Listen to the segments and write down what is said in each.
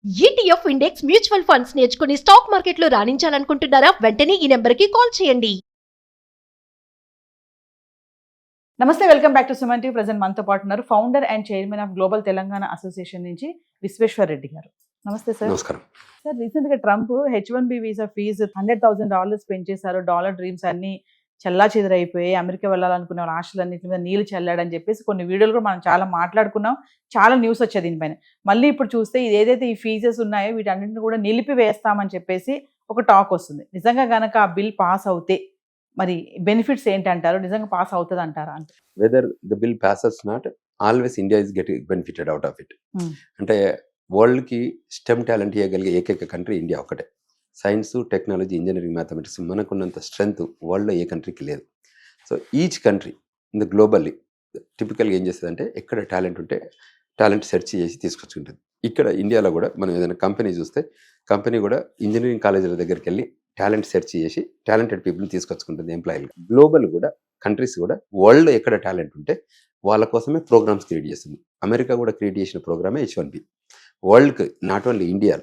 ETF index mutual funds నేర్చుకుని stock మార్కెట్లో రాణించాలనుకుంటున్నారా? వెంటనే ఈ నెంబర్కి కాల్ చేయండి. నమస్తే, welcome back to Suman TV. Present మనతో పాటు ఉన్నారు founder and chairman of global Telangana association నుంచి విశ్వేశ్వర్ రెడ్డి గారు. నమస్తే సార్. నమస్కారం సార్, రీసెంట్ గా ట్రంప్ H1B వీసా ఫీజు $100,000 పెంచేశారు. డాలర్ డ్రీమ్స్ అన్ని చల్లా చెదరైపోయి అమెరికా వెళ్ళాలనుకునే వాళ్ళ ఆశలన్నింటి మీద నీళ్లు చల్లాడని చెప్పేసి కొన్ని వీడియోలు కూడా మనం చాలా మాట్లాడుకున్నాం. చాలా న్యూస్ వచ్చేది దీనిపైన. మళ్ళీ ఇప్పుడు చూస్తే ఇది ఏదైతే ఈ ఫీజెస్ ఉన్నాయో వీటన్నింటిని కూడా నిలిపివేస్తామని చెప్పేసి ఒక టాక్ వస్తుంది. నిజంగా గనక ఆ బిల్ పాస్ అవుతే మరి బెనిఫిట్స్ ఏంటంటారు? నిజంగా పాస్ అవుతుంది అంటారా? అంటే whether the bill passes not always India is getting benefited out of it. Hmm. అంటే వరల్డ్కి స్టెమ్ టాలెంట్ ఇవ్వగలిగే ఏకైక కంట్రీ ఇండియా ఒకటే. సైన్స్, టెక్నాలజీ, ఇంజనీరింగ్, మ్యాథమెటిక్స్ మనకున్నంత స్ట్రెంగ్త్ వరల్డ్లో ఏ కంట్రీకి లేదు. So each country in the globally టిపికల్గా ఏం చేస్తుందంటే ఎక్కడ టాలెంట్ ఉంటే టాలెంట్ సెర్చ్ చేసి తీసుకొచ్చుకుంటుంది. ఇక్కడ ఇండియాలో కూడా మనం ఏదైనా కంపెనీ చూస్తే కంపెనీ కూడా ఇంజనీరింగ్ కాలేజీల దగ్గరికి వెళ్ళి టాలెంట్ సెర్చ్ చేసి టాలెంటెడ్ పీపుల్ని తీసుకొచ్చుకుంటుంది ఎంప్లాయీలు. గ్లోబల్ కూడా కంట్రీస్ కూడా వరల్డ్లో ఎక్కడ టాలెంట్ ఉంటే వాళ్ళ కోసమే ప్రోగ్రామ్స్ క్రియేట్ చేస్తుంది. అమెరికా కూడా క్రియేట్ చేసిన ప్రోగ్రామే H1B. వరల్డ్కి not only India,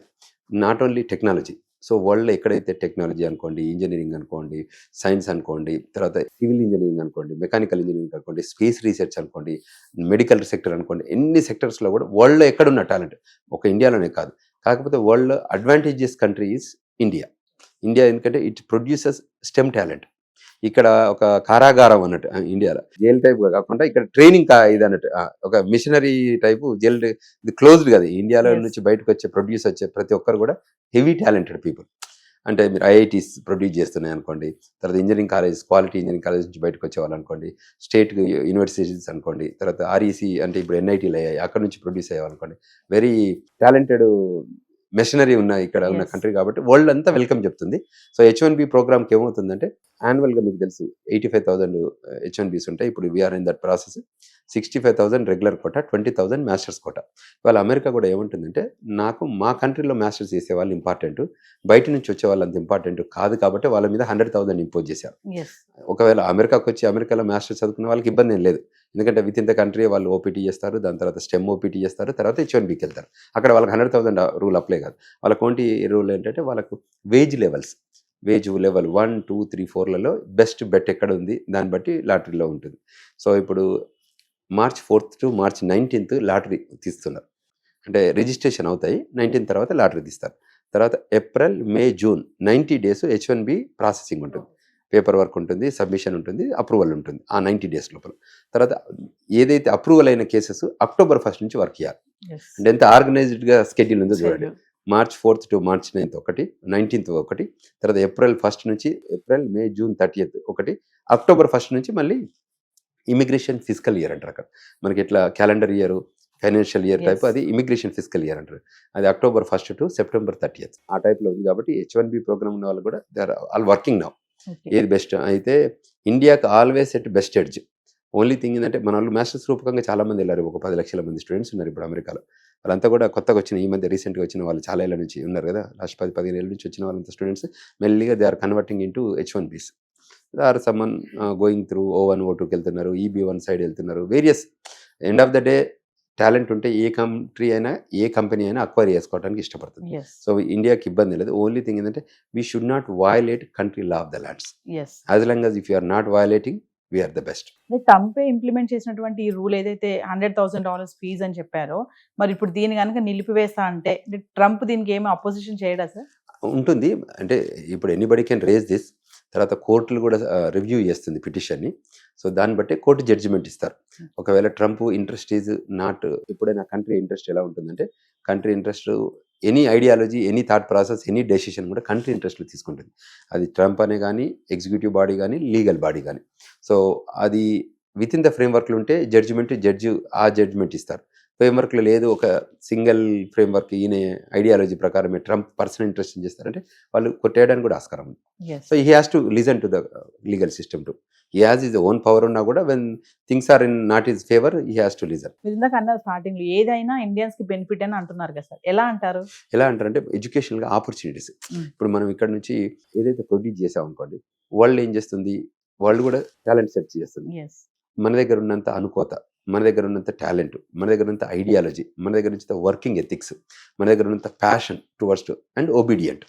not only technology. So వరల్డ్లో ఎక్కడైతే టెక్నాలజీ అనుకోండి, ఇంజనీరింగ్ అనుకోండి, సైన్స్ అనుకోండి, తర్వాత సివిల్ ఇంజనీరింగ్ అనుకోండి, మెకానికల్ ఇంజనీరింగ్ అనుకోండి, స్పేస్ రీసెర్చ్ అనుకోండి, మెడికల్ సెక్టర్ అనుకోండి, ఎన్ని సెక్టర్స్లో కూడా వరల్డ్లో ఎక్కడున్న టాలెంట్ ఒక ఇండియాలోనే కాదు. కాకపోతే world advantageous country is India. India ఎందుకంటే ఇట్ ప్రొడ్యూసెస్ స్టెమ్ టాలెంట్. ఇక్కడ ఒక కారాగారం అన్నట్టు ఇండియాలో జైల్ టైప్ కాకుండా ఇక్కడ ట్రైనింగ్ ఇది అన్నట్టు ఒక మిషనరీ టైపు జైల్. ఇది క్లోజ్డ్ కదా. ఇండియాలో Yes. నుంచి బయటకు వచ్చే ప్రొడ్యూస్ వచ్చే ప్రతి ఒక్కరు కూడా హెవీ టాలెంటెడ్ పీపుల్. అంటే మీరు IITs ప్రొడ్యూస్ చేస్తున్నాయి అనుకోండి, తర్వాత engineering college, quality engineering college నుంచి బయటకు వచ్చేవాళ్ళు అనుకోండి, స్టేట్ యూనివర్సిటీస్ అనుకోండి, తర్వాత REC అంటే ఇప్పుడు NITలు అయ్యాయి, అక్కడ నుంచి ప్రొడ్యూస్ అయ్యేవాళ్ళు అనుకోండి. వెరీ టాలెంటెడ్ మెషినరీ ఉన్న ఇక్కడ ఉన్న Yes. కంట్రీ కాబట్టి వరల్డ్ అంతా వెల్కమ్ చెప్తుంది. సో H1B ప్రోగ్రామ్కి ఏమవుతుందంటే యాన్యువల్గా మీకు తెలుసు 85,000 H1Bs ఉంటాయి. ఇప్పుడు we're in that process. 65,000 regular quota, 20,000 masters quota. ఇవాళ అమెరికా కూడా ఏముంటుందంటే నాకు మా కంట్రీలో మాస్టర్స్ చేసే వాళ్ళు ఇంపార్టెంట్, బయట నుంచి వచ్చే వాళ్ళు అంత ఇంపార్టెంట్ కాదు కాబట్టి వాళ్ళ మీద 100,000 ఇంపోజ్ చేశారు. yes. ఒకవేళ అమెరికాకు వచ్చి అమెరికాలో మాస్టర్స్ చదువుకునే వాళ్ళకి ఇబ్బంది ఏం లేదు. ఎందుకంటే విత్ ఇన్ ద కంట్రీ వాళ్ళు OPT చేస్తారు, దాని తర్వాత స్టెమ్ OPT చేస్తారు, తర్వాత H1Bకి వెళ్తారు. అక్కడ వాళ్ళకి 100,000 రూల్ అప్లై కాదు. వాళ్ళకి ఓన్లీ రూల్ ఏంటంటే వాళ్ళకు వేజ్ లెవెల్స్, వేజ్ లెవెల్ 1, 2, 3, 4లలో బెస్ట్ బెట్ ఎక్కడ ఉంది దాన్ని బట్టి లాటరీలో ఉంటుంది. సో ఇప్పుడు March 4th to March 19th lottery తీస్తున్నారు. అంటే రిజిస్ట్రేషన్ అవుతాయి, 19 తర్వాత లాటరీ తీస్తారు. తర్వాత ఏప్రిల్, మే, జూన్ 90 days H1B ప్రాసెసింగ్ ఉంటుంది. పేపర్ వర్క్ ఉంటుంది, సబ్మిషన్ ఉంటుంది, అప్రూవల్ ఉంటుంది ఆ 90 days లోపల. తర్వాత ఏదైతే అప్రూవల్ అయిన కేసెస్ October 1st నుంచి వర్క్ చేయాలి. Yes. అంటే ఎంత ఆర్గనైజ్డ్గా స్కెడ్యూల్ ఉందో చూడండి. Schedule. March 4th to March 9th ఒకటి, 19th ఒకటి, తర్వాత April 1st నుంచి ఏప్రిల్, మే, జూన్ 30th ఒకటి, October 1st నుంచి మళ్ళీ ఇమిగ్రేషన్ ఫిజికల్ ఇయర్ అంటారు. అక్కడ మనకి ఇట్లా calendar year, financial year type, Yes. అది ఇమిగ్రేషన్ ఫిజికల్ ఇయర్ అంటారు. అది October 1st to September 30th ఆ టైప్లో ఉంది. కాబట్టి H1B ప్రోగ్రామ్ ఉన్న వాళ్ళు కూడా they are all working now. Okay. ఏది బెస్ట్ అయితే ఇండియాకి always at best edge. Only thing ఏంటంటే మన వాళ్ళు మాస్టర్స్ రూపకంగా చాలా మంది వెళ్ళారు. ఒక 10 లక్షల మంది స్టూడెంట్స్ ఉన్నారు ఇప్పుడు అమెరికాలో. వాళ్ళంతా కూడా కొత్తగా వచ్చిన, ఈ మధ్య రీసెంట్గా వచ్చిన వాళ్ళు చాలా ఏళ్ళ నుంచి ఉన్నారు కదా. లాస్ట్ 10-15 ఏళ్ళ నుంచి వచ్చిన వాళ్ళంతా స్టూడెంట్స్ మెల్లిగా they are converting into H1Bs. Or someone going through O1, O2కి వెళ్తున్నారు, EB1 సైడ్ వెళ్తున్నారు. Various end of the day talent ఉంటే ఏ కంట్రీ అయినా ఏ కంపెనీ అయినా అక్వైర్ చేసుకోవడానికి ఇష్టపడుతుంది. Yes. సో ఇండియాకి ఇబ్బంది లేదు. ఓన్లీ థింగ్ ఏంటంటే we should not violate country law of the lands. Yes. As long as if you are not violating we're the best. Trump implement చేసినటువంటి ఈ రూల్ ఏదైతే $100,000 ఫీజ్ అని చెప్పారో, మరి ఇప్పుడు దీన్ని కనుక నిలిపివేస్తా అంటే ట్రంప్ దీనికి ఏమి అపోజిషన్ చేయడా సార్? ఉంటుంది. అంటే ఇప్పుడు ఎనీబడి కెన్ రేజ్ దిస్. తర్వాత కోర్టులు కూడా రివ్యూ చేస్తుంది పిటిషన్ని. సో దాన్ని బట్టి కోర్టు జడ్జిమెంట్ ఇస్తారు. ఒకవేళ ట్రంప్ ఇంట్రెస్ట్ ఈజ్ నాట్, ఎప్పుడైనా కంట్రీ ఇంట్రెస్ట్ ఎలా ఉంటుందంటే country interest any ideology, any thought process, any decision కూడా కంట్రీ ఇంట్రెస్ట్లో తీసుకుంటుంది. అది ట్రంప్ అనే కానీ, ఎగ్జిక్యూటివ్ బాడీ కానీ, లీగల్ బాడీ కానీ. సో అది విత్ ఇన్ ద ఫ్రేమ్వర్క్లు ఉంటే జడ్జి ఆ జడ్జిమెంట్ ఇస్తారు. ఫ్రేమ్వర్క్లో లేదు, ఒక సింగిల్ ఫ్రేమ్వర్క్ ఈయన ఐడియాలజీ ప్రకారమే ట్రంప్ పర్సనల్ ఇంట్రెస్ట్ చేస్తారంటే వాళ్ళు కొట్టేయడానికి కూడా ఆస్కారం ఉంది. Yes. So he has to listen to the legal system too. He has his own power ఉన్నా కూడా when things are in not his favour he has to listen. మీరు ఇందాక అన్నారు స్టార్టింగ్ లో ఏదైనా ఇండియన్స్ కి బెనిఫిట్ అని అంటున్నారు కదా సార్, ఎలా అంటారు? ఎలా అంటారంటే ఎడ్యుకేషనల్గా ఆపర్చునిటీస్. Mm. ఇప్పుడు మనం ఇక్కడ నుంచి ఏదైతే ప్రొడ్యూస్ చేసాం అనుకోండి, వరల్డ్ ఏం చేస్తుంది, వరల్డ్ కూడా టాలెంట్ సెర్చ్ చేస్తుంది. Yes. మన దగ్గర ఉన్నంత అనుకోత మన దగ్గర ఉన్నంత టాలెంట్, మన దగ్గర ఉన్నంత ఐడియాలజీ, మన దగ్గర ఉన్నంత వర్కింగ్ ఎథిక్స్, మన దగ్గర ఉన్నంత ప్యాషన్ టువర్డ్స్ అండ్ ఒబీడియంట్,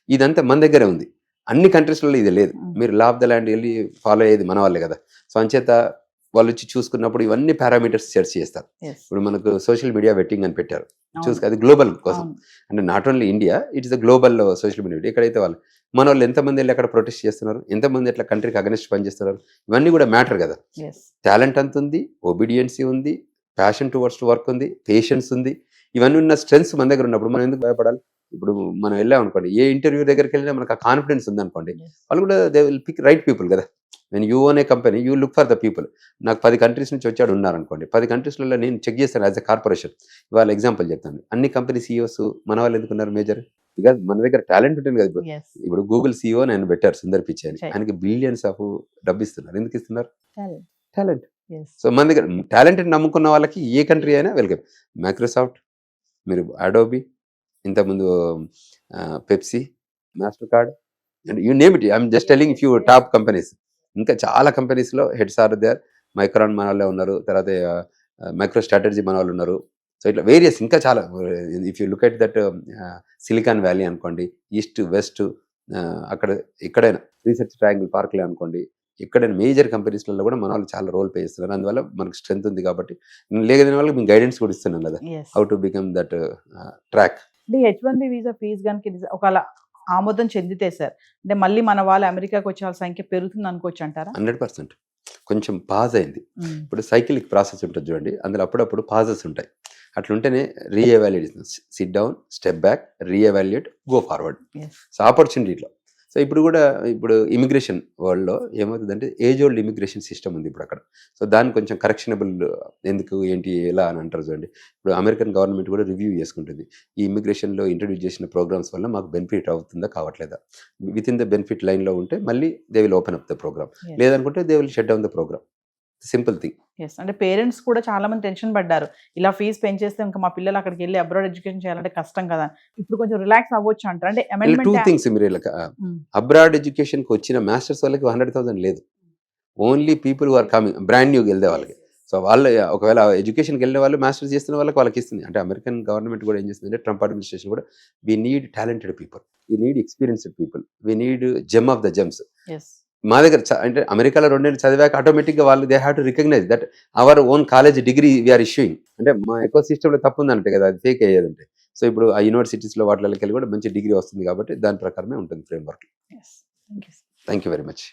ఇదంతా మన దగ్గరే ఉంది. అన్ని కంట్రీస్లలో ఇది లేదు. మీరు లా ఆఫ్ ద ల్యాండ్ వెళ్ళి ఫాలో అయ్యేది మన వాళ్ళే కదా. సో అంచేత వాళ్ళు వచ్చి చూసుకున్నప్పుడు ఇవన్నీ పారామీటర్స్ సెర్చ్ చేస్తారు. ఇప్పుడు మనకు సోషల్ మీడియా వెట్టింగ్ అని పెట్టారు, చూసుకు అది గ్లోబల్ కోసం. అంటే not only India, it is the global social media. ఎక్కడైతే వాళ్ళు మన వాళ్ళు ఎంతమంది వెళ్ళి అక్కడ ప్రొటెస్ట్ చేస్తున్నారు, ఎంతమంది ఎట్లా కంట్రీకి అగనెస్ట్ పనిచేస్తున్నారు, ఇవన్నీ కూడా మ్యాటర్ కదా. టాలెంట్ అంత ఉంది, ఒబీడియన్సీ ఉంది, ప్యాషన్ టువర్డ్స్ వర్క్ ఉంది, పేషెన్స్ ఉంది. ఇవన్నీ ఉన్న స్ట్రెంగ్స్ మన దగ్గర ఉన్నప్పుడు మనం ఎందుకు భయపడాలి? ఇప్పుడు మనం వెళ్ళాం అనుకోండి, ఏ ఇంటర్వ్యూ దగ్గరికి వెళ్ళినా మనకు ఆ కాన్ఫిడెన్స్ ఉందనుకోండి, వాళ్ళు కూడా they will pick right people కదా. When you own a company you look for the people. నాకు 10 కంట్రీస్ నుంచి వచ్చాడు ఉన్నారనుకోండి, 10 కంట్రీస్లలో నేను చెక్ చేస్తాను యాజ్ అ కార్పొరేషన్. ఇవాళ ఎగ్జాంపుల్ చెప్తాను, అన్ని కంపెనీ సీఈఓస్ మన వాళ్ళు ఎందుకున్నారు మేజర్? బికాజ్ మన దగ్గర టాలెంట్ ఉంటుంది కదా. ఇప్పుడు గూగుల్ సీఈఓ నేను పెట్టారు సుందర్ పిచ్చై అని, ఆయనకి బిలియన్స్ ఆఫ్ డబ్బు ఇస్తున్నారు. ఎందుకు ఇస్తున్నారు? టాలెంట్. సో మన దగ్గర టాలెంట్ నమ్ముకున్న వాళ్ళకి ఏ కంట్రీ అయినా వెల్కమ్. మైక్రోసాఫ్ట్, మీరు అడోబీ, ఇంతకుముందు Pepsi, master card, and you name it. I'm just telling few top companies. ఇంకా చాలా కంపెనీస్లో హెడ్స్ ఆర్ దేర్. మైక్రాన్ మన వాళ్ళే ఉన్నారు, తర్వాత మైక్రో స్ట్రాటజీ మన వాళ్ళు ఉన్నారు. సో ఇట్లా వేరియస్ ఇంకా చాలా. If you look at that silicon valley అనుకోండి, ఈస్ట్ వెస్ట్, అక్కడ ఎక్కడైనా రీసెర్చ్ ట్రయాంగిల్ పార్క్లే అనుకోండి, ఎక్కడైనా మేజర్ కంపెనీస్లలో కూడా మన వాళ్ళు చాలా రోల్ ప్లే చేస్తున్నారు. అందువల్ల మనకు స్ట్రెంత్ ఉంది కాబట్టి లేదని వాళ్ళకి మేము గైడెన్స్ కూడా ఇస్తున్నాం కదా, how to become that track. H1B visa fee కనుక ఒకవేళ ఆమోదం చెందితే సార్, అంటే మళ్ళీ మన వాళ్ళు అమెరికాకి వచ్చే వాళ్ళ సంఖ్య పెరుగుతుంది అనుకోవచ్చు అంటారా? 100%. కొంచెం పాజ్ అయింది. ఇప్పుడు సైకిలిక్ ప్రాసెస్ ఉంటుంది చూడండి, అందులో అప్పుడప్పుడు పాజెస్ ఉంటాయి. అట్లుంటేనే reevaluation, sit down, step back, reevaluate, go forward. So ఆపర్చునిటీలో. సో ఇప్పుడు కూడా ఇప్పుడు ఇమిగ్రేషన్ వరల్డ్లో ఏమవుతుందంటే ఏజ్ ఓల్డ్ ఇమిగ్రేషన్ సిస్టమ్ ఉంది ఇప్పుడు అక్కడ. సో దాన్ని కొంచెం కరెక్షనబుల్ ఎందుకు ఏంటి ఎలా అని అంటారు చూడండి. ఇప్పుడు అమెరికన్ గవర్నమెంట్ కూడా రివ్యూ చేసుకుంటుంది, ఈ ఇమిగ్రేషన్లో ఇంట్రడ్యూస్ చేసిన ప్రోగ్రామ్స్ వల్ల మాకు బెనిఫిట్ అవుతుందా కావట్లేదా. విత్ ఇన్ ద బెనిఫిట్ లైన్లో ఉంటే మళ్ళీ they will open up the programme, లేదనుకుంటే they will shut down the programme. Simple thing. అంటే పేరెంట్స్ కూడా చాలా మంది టెన్షన్ పడ్డారు, ఇలా ఫీజు పెంచేస్తే ఇంకా మా పిల్లలు అక్కడికి వెళ్ళి అబ్రాడ్ ఎడ్యుకేషన్ చేయాలంటే కష్టం కదా. ఇప్పుడు కొంచెం రిలాక్స్ అవ్వచ్చు అంటారు. అంటే టూ థింగ్స్ మీరు అబ్రాడ్ ఎడ్యుకేషన్ కి వచ్చిన మాస్టర్స్ వాళ్ళకి 100,000 లేదు. Only people who are coming brand new వెళ్తే వాళ్ళకి. సో వాళ్ళు ఒకవేళ ఎడ్యుకేషన్కి వెళ్ళిన వాళ్ళు మాస్టర్స్ చేస్తున్న వాళ్ళకి ఇస్తుంది. అంటే అమెరికన్ గవర్నమెంట్ కూడా ఏం చేస్తుంది అంటే, ట్రంప్ అడ్మినిస్ట్రేషన్ కూడా, we need talented people, we need experienced people, we need gem of the gems. మా దగ్గర అంటే అమెరికాలో 2 ఏళ్ళు చదివాక ఆటోమేటిక్గా వాళ్ళు they have to recognise that our own college degree we're issuing. అంటే మా ఎకో సిస్టంలో తప్పు ఉందంటే కదా, అది ఫేక్ అయ్యేదంటే. సో ఇప్పుడు ఆ యూనివర్సిటీస్లో వాటికి వెళ్ళి కూడా మంచి డిగ్రీ వస్తుంది కాబట్టి దాని ప్రకారమే ఉంటుంది frame work. Thank you very much.